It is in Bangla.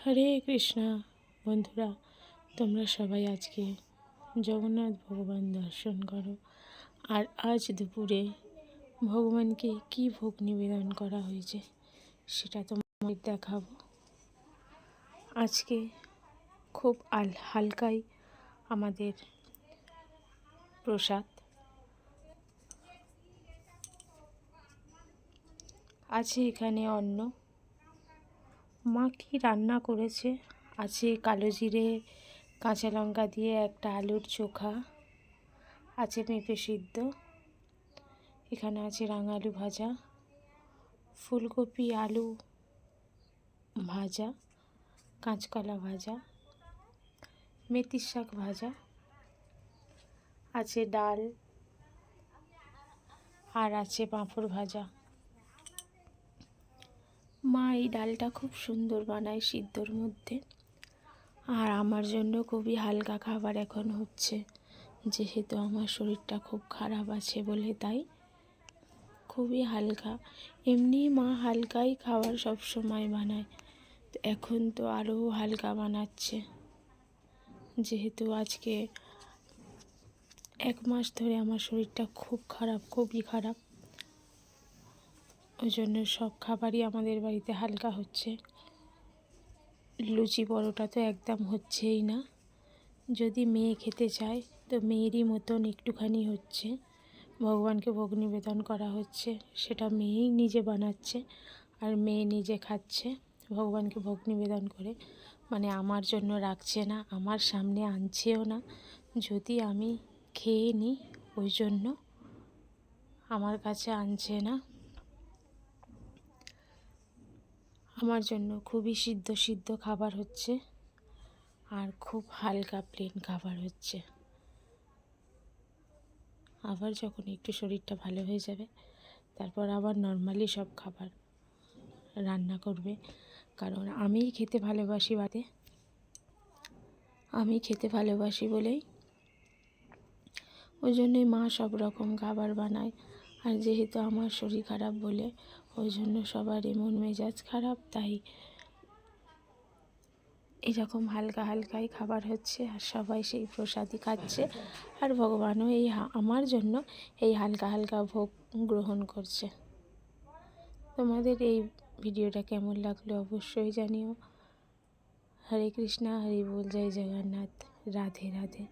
হরে কৃষ্ণা। বন্ধুরা, তোমরা সবাই আজকে জগন্নাথ ভগবান দর্শন করো। আর আজ দুপুরে ভগবানকে কি ভোগ নিবেদন করা হয়েছে সেটা তোমাদের দেখাবো। আজকে খুব হালকাই আমাদের প্রসাদ আছে। এখানে অন্ন, মা কি রান্না করেছে, আছে কালো জিরে কাঁচা লঙ্কা দিয়ে একটা আলুর চোখা, আছে পেঁপে সিদ্ধ, এখানে আছে রাঙালু ভাজা, ফুলকপি আলু ভাজা, কাঁচকলা ভাজা, মেথির শাক ভাজা, আছে ডাল, আর আছে পাঁপড় ভাজা। মা এই ডালটা খুব সুন্দর বানায় সিদ্ধর মধ্যে। আর আমার জন্য খুবই হালকা খাবার এখন হচ্ছে, যেহেতু আমার শরীরটা খুব খারাপ আছে বলে, তাই খুবই হালকা। এমনি মা হালকাই খাবার সব সময় বানায়, এখন তো আরও হালকা বানাচ্ছে, যেহেতু আজকে 1 মাস ধরে আমার শরীরটা খুব খারাপ, খুবই খারাপ। ওই জন্য সব খাবারই আমাদের বাড়িতে হালকা হচ্ছে। লুচি পরোটা তো একদম হচ্ছেই না। যদি মেয়ে খেতে চায় তো মেয়েরই মতন একটুখানি হচ্ছে, ভগবানকে ভোগ নিবেদন করা হচ্ছে, সেটা মেয়েই নিজে বানাচ্ছে আর মেয়ে নিজে খাচ্ছে ভগবানকে ভোগ নিবেদন করে। মানে আমার জন্য রাখছে না, আমার সামনে আনছেও না। যদি আমি খেয়ে নিই ওই জন্য আমার কাছে আনছে না। আমার জন্য খুবই সিদ্ধ খাবার হচ্ছে আর খুব হালকা প্লেন খাবার হচ্ছে। আবার যখন একটু শরীরটা ভালো হয়ে যাবে তারপর আবার নর্মালি সব খাবার রান্না করবে, কারণ আমিই খেতে ভালোবাসি বাদে। আমি খেতে ভালোবাসি বলেই ওই জন্যই মা সব রকম খাবার বানায়। আর যেহেতু আমার শরীর খারাপ বলে ওই জন্য সবারই মন মেজাজ খারাপ, তাই এরকম হালকা হালকাই খাবার হচ্ছে আর সবাই সেই প্রসাদই খাচ্ছে। আর ভগবানও আমার জন্য এই হালকা হালকা ভোগ গ্রহণ করছে। তোমাদের এই ভিডিওটা কেমন লাগলো অবশ্যই জানিও। হরে কৃষ্ণা, হরি বল, জয় জগন্নাথ, রাধে রাধে।